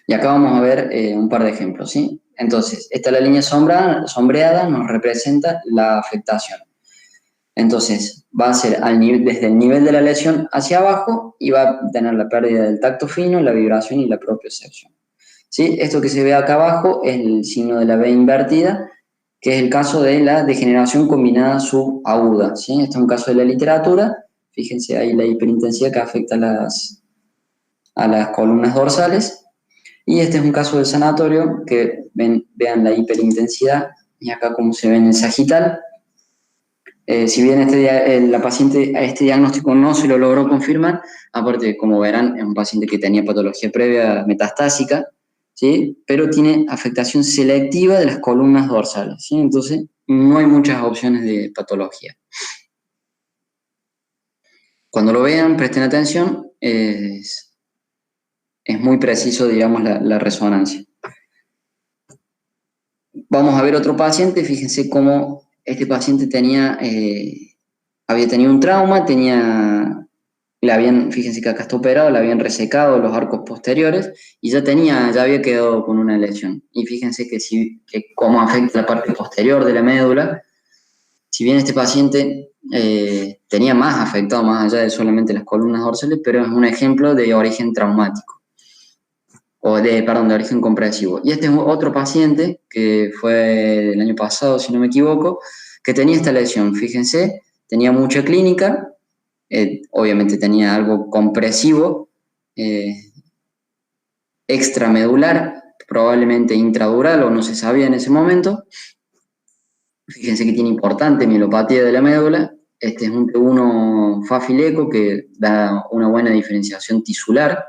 Y acá vamos a ver un par de ejemplos, ¿sí? Entonces, esta es la línea sombreada, nos representa la afectación. Entonces, va a ser desde el nivel de la lesión hacia abajo y va a tener la pérdida del tacto fino, la vibración y la propiocepción. ¿Sí? Esto que se ve acá abajo es el signo de la V invertida, que es el caso de la degeneración combinada subaguda, ¿sí? Este es un caso de la literatura. Fíjense ahí la hiperintensidad que afecta a las columnas dorsales. Y este es un caso del sanatorio, que vean la hiperintensidad, y acá como se ve en el sagital. Si bien la paciente a este diagnóstico no se lo logró confirmar, aparte, como verán, es un paciente que tenía patología previa metastásica, ¿sí? Pero tiene afectación selectiva de las columnas dorsales, ¿sí? Entonces, no hay muchas opciones de patología. Cuando lo vean, presten atención, es muy preciso, digamos, la resonancia. Vamos a ver otro paciente, fíjense cómo este paciente había tenido un trauma, fíjense que acá está operado, le habían resecado los arcos posteriores y ya había quedado con una lesión. Y fíjense que cómo afecta la parte posterior de la médula. Si bien este paciente tenía más afectado, más allá de solamente las columnas dorsales, pero es un ejemplo de origen traumático, de origen compresivo. Y este es otro paciente que fue del año pasado, si no me equivoco, que tenía esta lesión. Fíjense, tenía mucha clínica, obviamente tenía algo compresivo, extramedular, probablemente intradural o no se sabía en ese momento. Fíjense que tiene importante mielopatía de la médula. Este es un T1 Fafileco que da una buena diferenciación tisular,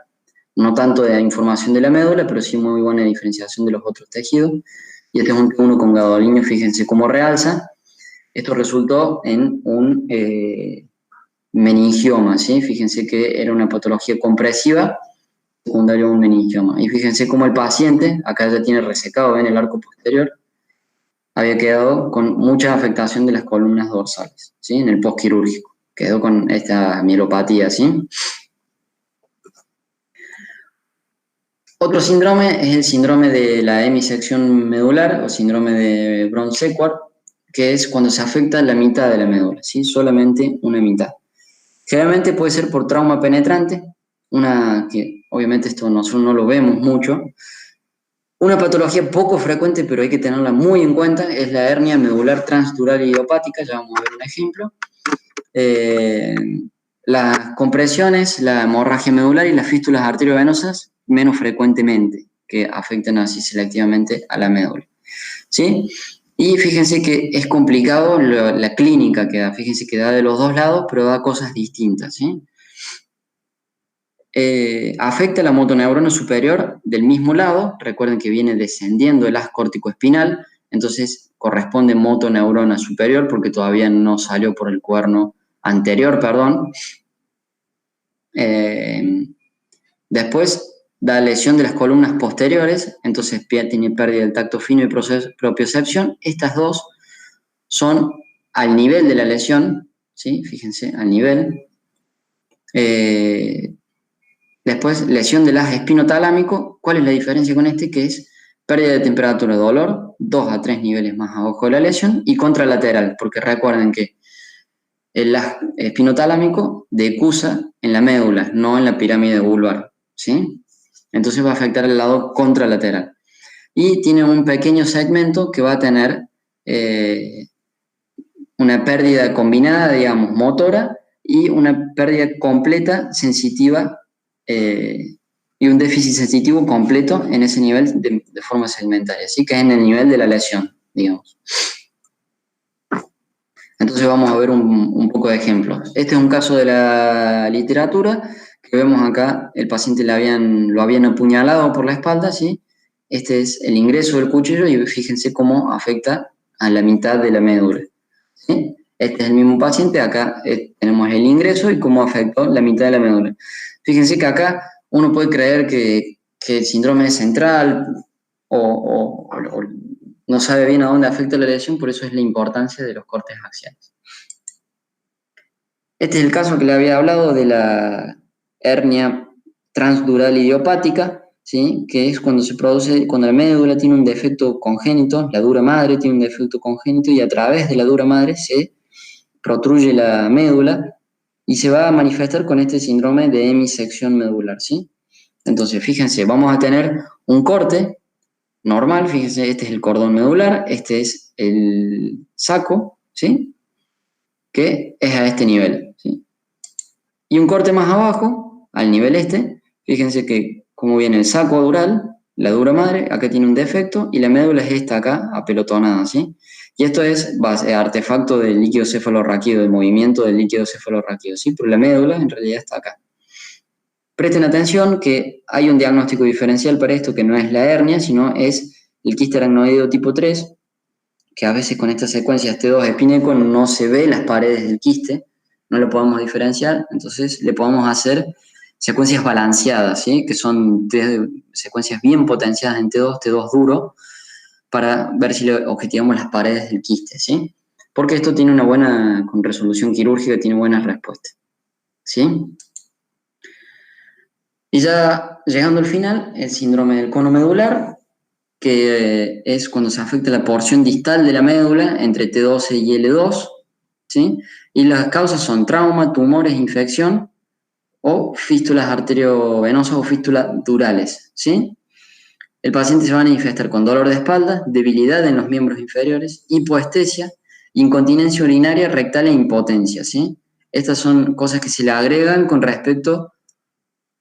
no tanto de la información de la médula, pero sí muy buena diferenciación de los otros tejidos. Y este es un T1 con gadolinio, fíjense cómo realza. Esto resultó en un meningioma, ¿sí? Fíjense que era una patología compresiva, secundario a un meningioma. Y fíjense cómo el paciente, acá ya tiene resecado, ven el arco posterior, había quedado con mucha afectación de las columnas dorsales, ¿sí? En el postquirúrgico. Quedó con esta mielopatía, ¿sí? Otro síndrome es el síndrome de la hemisección medular o síndrome de Brown-Séquard, que es cuando se afecta la mitad de la médula, ¿sí? Solamente una mitad. Generalmente puede ser por trauma penetrante, que obviamente esto nosotros no lo vemos mucho. Una patología poco frecuente, pero hay que tenerla muy en cuenta, es la hernia medular transdural idiopática. Ya vamos a ver un ejemplo. Las compresiones, la hemorragia medular y las fístulas arteriovenosas menos frecuentemente, que afectan así selectivamente a la médula, ¿sí? Y fíjense que es complicado la clínica que da. Fíjense que da de los dos lados, pero da cosas distintas, ¿sí? Afecta la motoneurona superior del mismo lado. Recuerden que viene descendiendo el haz corticoespinal, entonces corresponde motoneurona superior porque todavía no salió por el cuerno anterior, perdón. Después da lesión de las columnas posteriores, entonces tiene pérdida del tacto fino y propiocepción. Estas dos son al nivel de la lesión, ¿sí? Fíjense, al nivel. Después, lesión del haz espinotalámico. ¿Cuál es la diferencia con este? Que es pérdida de temperatura, dolor, 2 a 3 niveles más abajo de la lesión, y contralateral, porque recuerden que el haz espinotalámico decusa en la médula, no en la pirámide vulvar, ¿sí? Entonces va a afectar el lado contralateral. Y tiene un pequeño segmento que va a tener una pérdida combinada, digamos, motora, y una pérdida completa sensitiva y un déficit sensitivo completo en ese nivel de forma segmentaria, así que es en el nivel de la lesión, digamos. Entonces vamos a ver un poco de ejemplos. Este es un caso de la literatura, que vemos acá, el paciente lo habían apuñalado por la espalda, ¿sí? Este es el ingreso del cuchillo y fíjense cómo afecta a la mitad de la médula, ¿sí? Este es el mismo paciente, acá tenemos el ingreso y cómo afectó la mitad de la médula. Fíjense que acá uno puede creer que el síndrome es central o no sabe bien a dónde afecta la lesión, por eso es la importancia de los cortes axiales. Este es el caso que le había hablado de la hernia transdural idiopática, ¿sí? Que es cuando se produce, cuando la médula tiene un defecto congénito, la dura madre tiene un defecto congénito y a través de la dura madre se protruye la médula y se va a manifestar con este síndrome de hemisección medular, ¿sí? Entonces, fíjense, vamos a tener un corte normal, fíjense, este es el cordón medular, este es el saco, ¿sí? Que es a este nivel, ¿sí? Y un corte más abajo, al nivel este, fíjense que como viene el saco dural, la dura madre, acá tiene un defecto y la médula es esta acá, apelotonada, ¿sí? Y esto es artefacto del líquido cefalorraquídeo, del movimiento del líquido cefalorraquídeo, ¿sí? Pero la médula en realidad está acá. Presten atención que hay un diagnóstico diferencial para esto que no es la hernia, sino es el quiste aracnoideo tipo 3, que a veces con estas secuencias T2 espineco no se ve las paredes del quiste, no lo podemos diferenciar, entonces le podemos hacer secuencias balanceadas, ¿sí? Que son secuencias bien potenciadas en T2, T2 duro, para ver si le objetivamos las paredes del quiste, ¿sí? Porque esto tiene una buena, con resolución quirúrgica, tiene buenas respuestas, ¿sí? Y ya llegando al final, el síndrome del cono medular, que es cuando se afecta la porción distal de la médula entre T12 y L2, ¿sí? Y las causas son trauma, tumores, infección o fístulas arteriovenosas o fístulas durales, ¿sí? El paciente se va a manifestar con dolor de espalda, debilidad en los miembros inferiores, hipoestesia, incontinencia urinaria, rectal e impotencia, ¿sí? Estas son cosas que se le agregan con respecto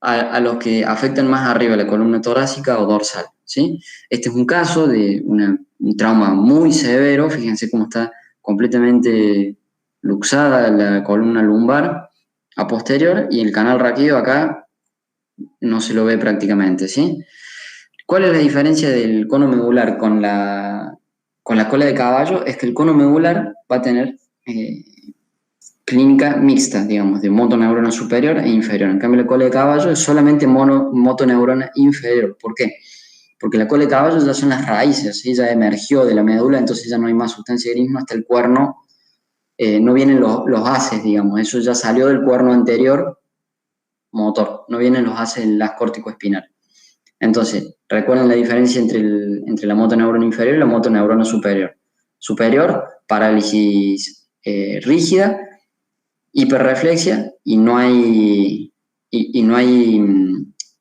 a los que afectan más arriba la columna torácica o dorsal, ¿sí? Este es un caso de un trauma muy severo, fíjense cómo está completamente luxada la columna lumbar a posterior y el canal raquídeo acá no se lo ve prácticamente, ¿sí? ¿Cuál es la diferencia del cono medular con la cola de caballo? Es que el cono medular va a tener clínica mixta, digamos, de motoneurona superior e inferior. En cambio, la cola de caballo es solamente motoneurona inferior. ¿Por qué? Porque la cola de caballo ya son las raíces, ¿sí? Ya emergió de la médula, entonces ya no hay más sustancia gris, no hasta el cuerno, no vienen los haces, digamos, eso ya salió del cuerno anterior motor, no vienen los haces en las córtico-espinal. Entonces, recuerden la diferencia entre la motoneurona inferior y la motoneurona superior. Superior, parálisis rígida, hiperreflexia y no hay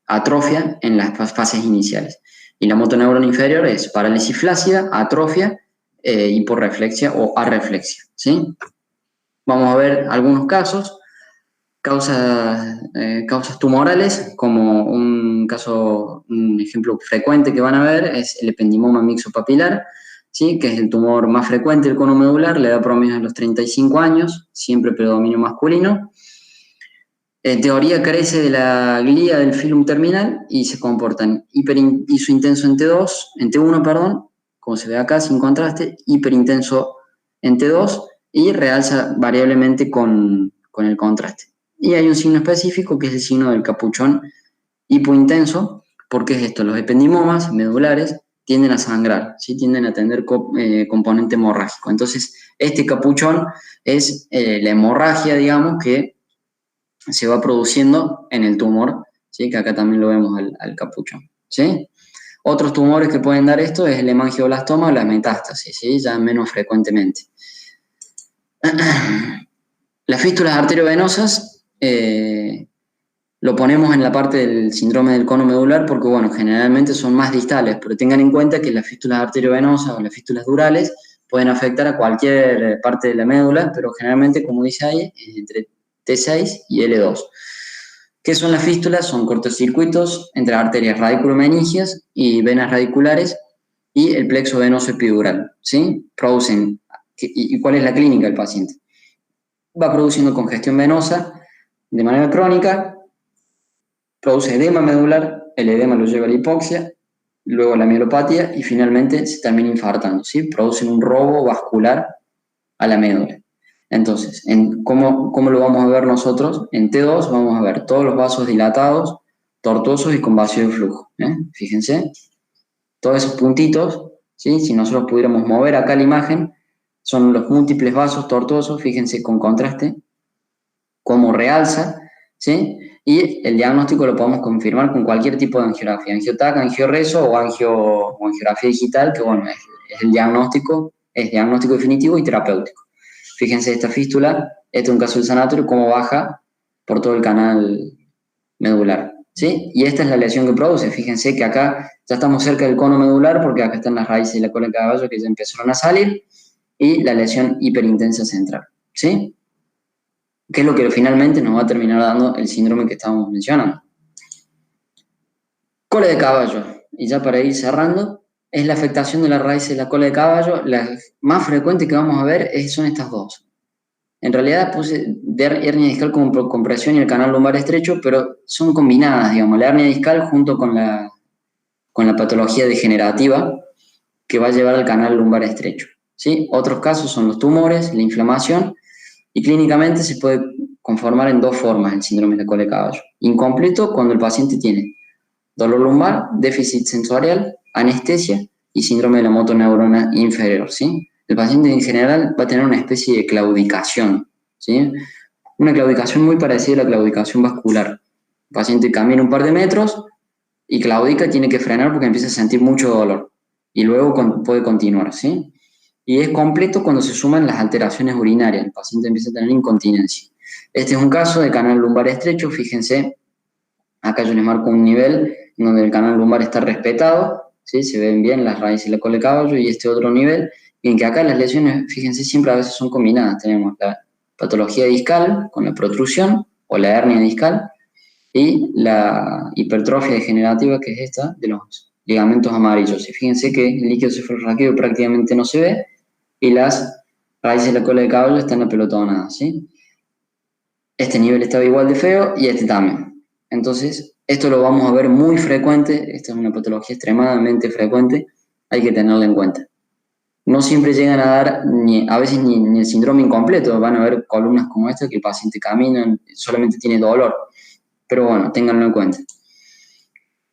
atrofia en las fases iniciales. Y la motoneurona inferior es parálisis flácida, atrofia, hiporreflexia o arreflexia, ¿sí? Vamos a ver algunos casos. Causas tumorales, como un ejemplo frecuente que van a ver es el ependimoma mixopapilar, ¿sí? Que es el tumor más frecuente del cono medular, la edad promedio de los 35 años, siempre predominio masculino. En teoría carece de la glía del filum terminal y se comportan isointenso en T1, perdón, como se ve acá sin contraste, hiperintenso en T2 y realza variablemente con el contraste. Y hay un signo específico que es el signo del capuchón hipointenso. ¿Por qué es esto? Los ependimomas medulares tienden a sangrar, ¿sí? Tienden a tener componente hemorrágico. Entonces, este capuchón es la hemorragia, digamos, que se va produciendo en el tumor, ¿sí? Que acá también lo vemos al capuchón, ¿sí? Otros tumores que pueden dar esto es el hemangioblastoma o las metástasis, ¿sí? Ya menos frecuentemente. Las fístulas arteriovenosas lo ponemos en la parte del síndrome del cono medular porque, bueno, generalmente son más distales, pero tengan en cuenta que las fístulas arteriovenosas o las fístulas durales pueden afectar a cualquier parte de la médula, pero generalmente, como dice ahí, es entre T6 y L2. ¿Qué son las fístulas? Son cortocircuitos entre arterias radiculomeningias y venas radiculares y el plexo venoso epidural, ¿sí? Producen, ¿y cuál es la clínica del paciente? Va produciendo congestión venosa de manera crónica, produce edema medular, el edema lo lleva a la hipoxia, luego a la mielopatía y finalmente se termina infartando, ¿sí? Producen un robo vascular a la médula. Entonces, ¿cómo lo vamos a ver nosotros? En T2 vamos a ver todos los vasos dilatados, tortuosos y con vacío de flujo. Fíjense, todos esos puntitos, ¿sí? Si nosotros pudiéramos mover acá la imagen, son los múltiples vasos tortuosos, fíjense con contraste, cómo realza, ¿sí? Y el diagnóstico lo podemos confirmar con cualquier tipo de angiografía, angioTAC, angioreso o angiografía digital, que bueno, es el diagnóstico, es diagnóstico definitivo y terapéutico. Fíjense esta fístula, este es un caso del sanatorio, cómo baja por todo el canal medular, ¿sí? Y esta es la lesión que produce. Fíjense que acá ya estamos cerca del cono medular porque acá están las raíces de la cola de caballo que ya empezaron a salir y la lesión hiperintensa central, ¿sí? ¿Qué es lo que finalmente nos va a terminar dando el síndrome que estábamos mencionando? Cola de caballo, y ya para ir cerrando, es la afectación de la raíz de la cola de caballo. La más frecuente que vamos a ver son estas dos. En realidad puse de hernia discal con compresión y el canal lumbar estrecho, pero son combinadas, digamos, la hernia discal junto con la patología degenerativa que va a llevar al canal lumbar estrecho, ¿sí? Otros casos son los tumores, la inflamación, y clínicamente se puede conformar en dos formas el síndrome de cola de caballo. Incompleto cuando el paciente tiene dolor lumbar, déficit sensorial, anestesia y síndrome de la motoneurona inferior, ¿sí? El paciente en general va a tener una especie de claudicación, ¿sí? Una claudicación muy parecida a la claudicación vascular. El paciente camina un par de metros y claudica, tiene que frenar porque empieza a sentir mucho dolor y luego puede continuar, ¿sí? Y es completo cuando se suman las alteraciones urinarias, el paciente empieza a tener incontinencia. Este es un caso de canal lumbar estrecho, fíjense, acá yo les marco un nivel donde el canal lumbar está respetado, ¿sí? Se ven bien las raíces y la cola de caballo, y este otro nivel, en que acá las lesiones, fíjense, siempre a veces son combinadas. Tenemos la patología discal con la protrusión o la hernia discal y la hipertrofia degenerativa, que es esta, de los ligamentos amarillos. Y fíjense que el líquido cefalorraquídeo prácticamente no se ve y las raíces de la cola de caballo están apelotonadas, ¿sí? Este nivel estaba igual de feo y este también. Entonces, esto lo vamos a ver muy frecuente, esta es una patología extremadamente frecuente, hay que tenerla en cuenta. No siempre llegan a dar, a veces ni el síndrome incompleto, van a ver columnas como esta que el paciente camina, solamente tiene dolor, pero bueno, ténganlo en cuenta.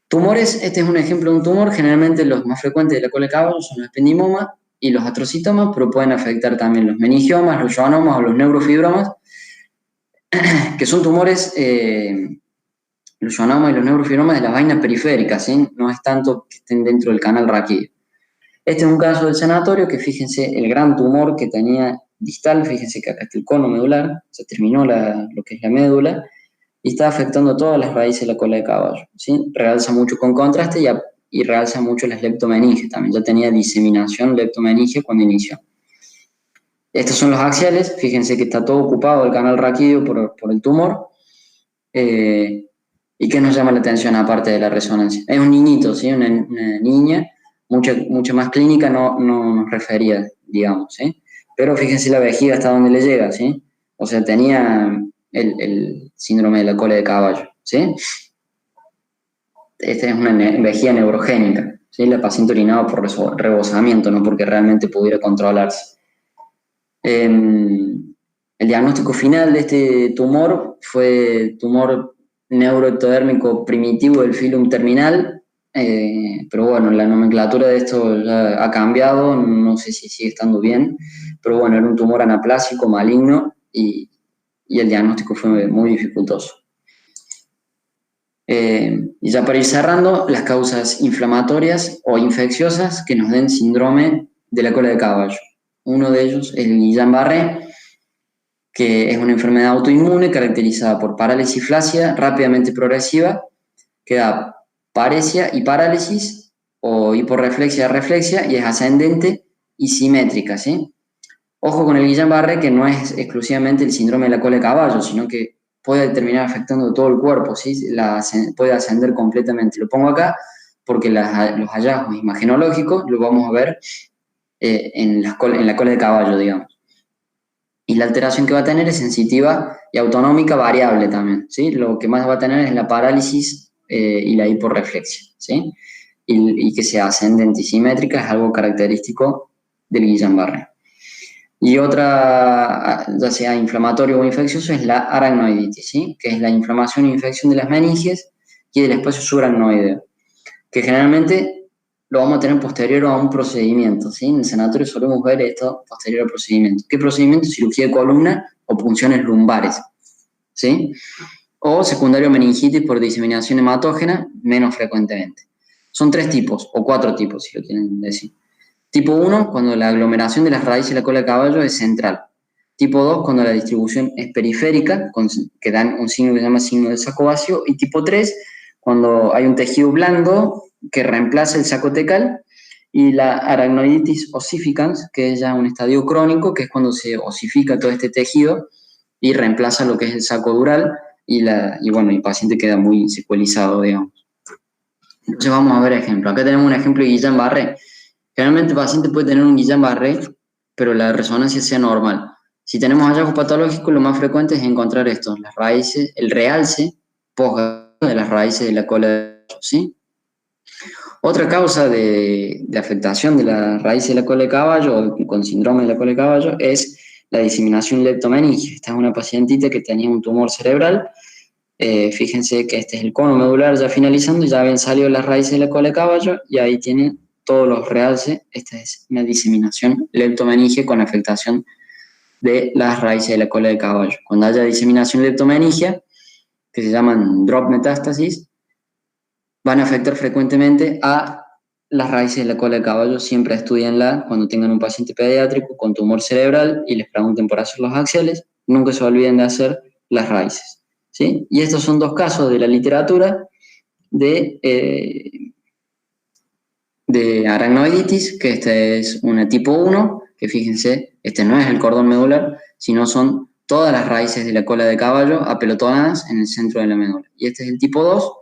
Tumores, este es un ejemplo de un tumor, generalmente los más frecuentes de la cola de caballo son los ependimomas y los astrocitomas, pero pueden afectar también los meningiomas, los schwannomas o los neurofibromas, que son tumores, los schwannomas y los neurofibromas de las vainas periféricas, ¿sí? No es tanto que estén dentro del canal raquídeo. Este es un caso del sanatorio que fíjense el gran tumor que tenía distal, fíjense que acá está el cono medular, se terminó lo que es la médula, y está afectando todas las raíces de la cola de caballo, ¿sí? Realza mucho con contraste y realza mucho las leptomeninges también, ya tenía diseminación leptomeninge cuando inició. Estos son los axiales, fíjense que está todo ocupado el canal raquídeo por el tumor. ¿Y qué nos llama la atención aparte de la resonancia? Es un niñito, ¿sí? Una niña, mucha más clínica no nos refería, digamos, ¿sí? Pero fíjense la vejiga hasta dónde le llega, ¿sí? O sea, tenía el síndrome de la cola de caballo, ¿sí? Esta es una vejiga neurogénica, ¿sí? La paciente orinaba por rebosamiento, no porque realmente pudiera controlarse. El diagnóstico final de este tumor fue tumor neuroectodérmico primitivo del filum terminal, pero bueno, la nomenclatura de esto ya ha cambiado, no sé si sigue estando bien, pero bueno, era un tumor anaplásico maligno y el diagnóstico fue muy dificultoso. Y ya para ir cerrando, las causas inflamatorias o infecciosas que nos den síndrome de la cola de caballo. Uno de ellos es el Guillain-Barré, que es una enfermedad autoinmune caracterizada por parálisis flácida rápidamente progresiva, que da paresia y parálisis, o hiporreflexia reflexia, y es ascendente y simétrica, ¿sí? Ojo con el Guillain-Barré, que no es exclusivamente el síndrome de la cola de caballo, sino que puede terminar afectando todo el cuerpo, ¿sí? Puede ascender completamente. Lo pongo acá porque los hallazgos imagenológicos lo vamos a ver en la cola de caballo, digamos. Y la alteración que va a tener es sensitiva y autonómica variable también, ¿sí? Lo que más va a tener es la parálisis y la hiporreflexia, ¿sí? Y que sea ascendente y simétrica es algo característico del Guillain-Barré. Y otra, ya sea inflamatorio o infeccioso, es la aracnoiditis, ¿sí? Que es la inflamación e infección de las meninges y del espacio subaracnoideo, que generalmente lo vamos a tener posterior a un procedimiento, ¿sí? En el sanatorio solemos ver esto posterior al procedimiento. ¿Qué procedimiento? Cirugía de columna o punciones lumbares, ¿sí? O secundario meningitis por diseminación hematógena, menos frecuentemente. Son 3 tipos, o 4 tipos, si lo quieren decir. Tipo 1, cuando la aglomeración de las raíces de la cola de caballo es central. Tipo 2, cuando la distribución es periférica, que dan un signo que se llama signo del saco vacío. Y tipo 3, cuando hay un tejido blando que reemplaza el saco tecal. Y la aracnoiditis ossificans, que es ya un estadio crónico, que es cuando se osifica todo este tejido y reemplaza lo que es el saco dural y bueno, el paciente queda muy secuelizado, digamos. Entonces vamos a ver ejemplo. Acá tenemos un ejemplo de Guillain-Barré. Generalmente el paciente puede tener un Guillain-Barré, pero la resonancia sea normal. Si tenemos hallazgos patológicos, lo más frecuente es encontrar esto, las raíces, el realce posgastado de las raíces de la cola de caballo, ¿sí? Otra causa de afectación de las raíces de la cola de caballo o con síndrome de la cola de caballo es la diseminación leptomeningia. Esta es una pacientita que tenía un tumor cerebral. Fíjense que este es el cono medular ya finalizando, ya habían salido las raíces de la cola de caballo y ahí tienen todos los realces. Esta es una diseminación leptomeningia con afectación de las raíces de la cola de caballo. Cuando haya diseminación leptomeningia, que se llaman drop metástasis, van a afectar frecuentemente a las raíces de la cola de caballo. Siempre estudianla cuando tengan un paciente pediátrico con tumor cerebral y les pregunten por hacer los axiales, nunca se olviden de hacer las raíces, ¿sí? Y estos son 2 casos de la literatura de aracnoiditis, que esta es una tipo 1, que fíjense, este no es el cordón medular, sino son todas las raíces de la cola de caballo apelotonadas en el centro de la médula. Y este es el tipo 2,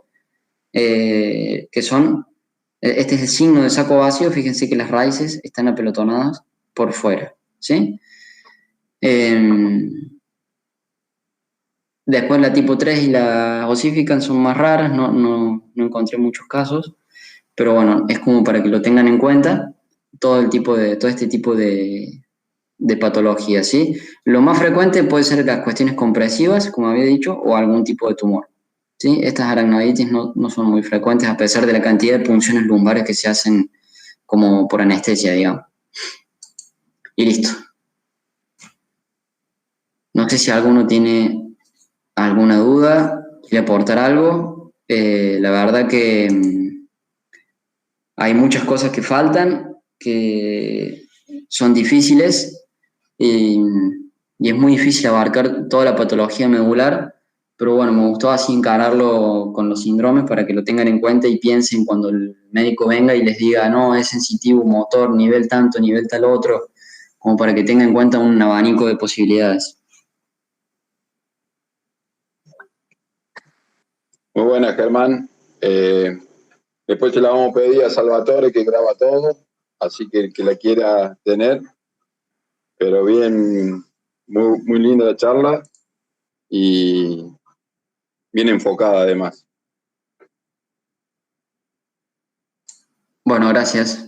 que son, este es el signo de saco vacío, fíjense que las raíces están apelotonadas por fuera, ¿sí? Después la tipo 3 y la ossificans son más raras, no encontré muchos casos, pero bueno, es como para que lo tengan en cuenta todo este tipo de patologías, ¿sí? Lo más frecuente puede ser las cuestiones compresivas, como había dicho, o algún tipo de tumor, ¿sí? Estas aracnoiditis no son muy frecuentes a pesar de la cantidad de punciones lumbares que se hacen como por anestesia, digamos. Y listo. No sé si alguno tiene alguna duda, quiere aportar algo. La verdad que hay muchas cosas que faltan, que son difíciles y es muy difícil abarcar toda la patología medular, pero bueno, me gustó así encararlo con los síndromes para que lo tengan en cuenta y piensen cuando el médico venga y les diga, no, es sensitivo, motor, nivel tanto, nivel tal otro, como para que tengan en cuenta un abanico de posibilidades. Muy buena, Germán. Después se la vamos a pedir a Salvatore que graba todo, así que el que la quiera tener, pero bien, muy linda la charla y bien enfocada además. Bueno, gracias.